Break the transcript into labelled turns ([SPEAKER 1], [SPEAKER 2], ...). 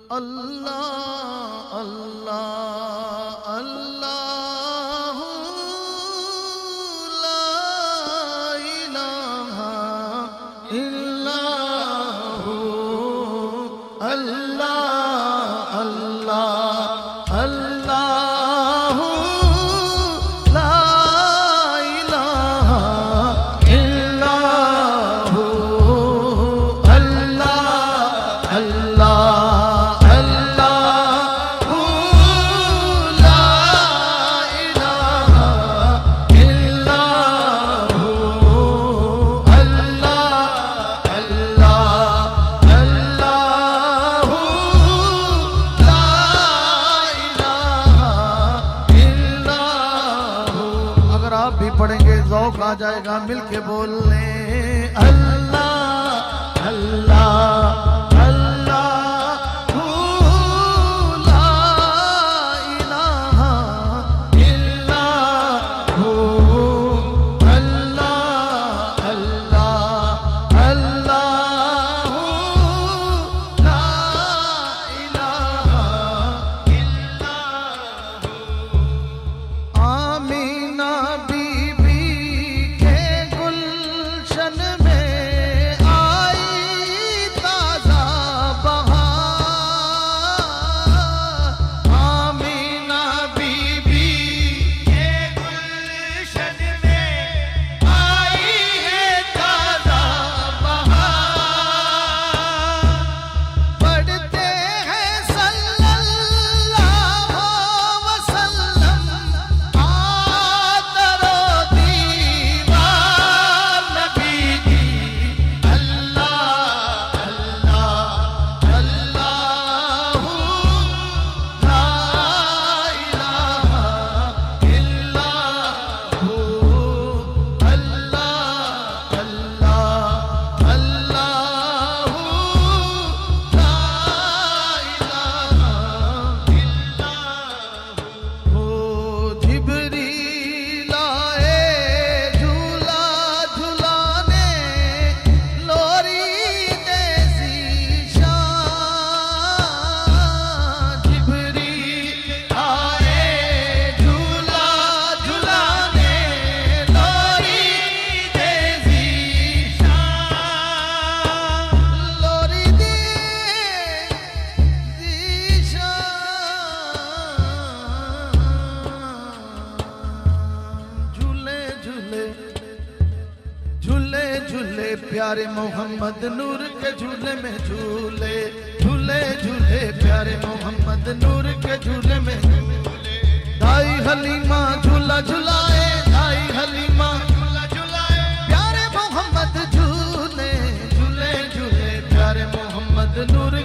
[SPEAKER 1] اللہ اللہ اللہ لا الہ الا ہو اللہ اللہ اللہ لا الہ الا ہو اللہ اللہ پڑھیں گے ذوق آ جائے گا مل کے بول لیں اللہ اللہ اللہ لا الہ الا ہو اللہ اللہ اللہ لا الہ الا ہو آمینہ پیارے محمد نور کے جھولے میں جھولے جھولے جھولے پیارے محمد نور کے جھولے میں جھولے دائی حلیمہ جھولا جھلائے دائی حلیمہ جھولا جھلائے پیارے محمد جھولے جھولے جھولے پیارے محمد نور